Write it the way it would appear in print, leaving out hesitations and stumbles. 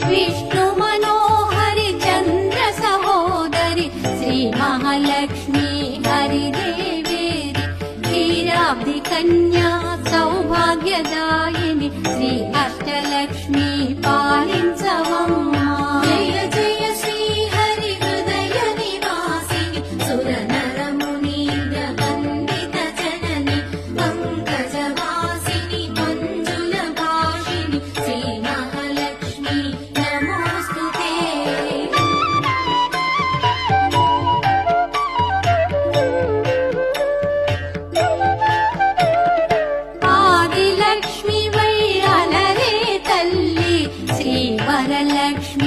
विष्णु मनोहरि चंद्र सहोदरि श्री महालक्ष्मी हरिदेवेरि क्षीराब्धि कन्या सौभाग्यदायिनि श्री अष्टलक्ष्मी पालिंचवम्मा जय जय श्री हरि हृदय निवासिनि सुर नर मुनीन्द्र वन्दित जननि पंकजवासिनि मंजुल भाषिनि श्री महालक्ष्मी नमोस्तुते। आदिलक्ष्मी वै अलरे तल्ली श्री वरलक्ष्मी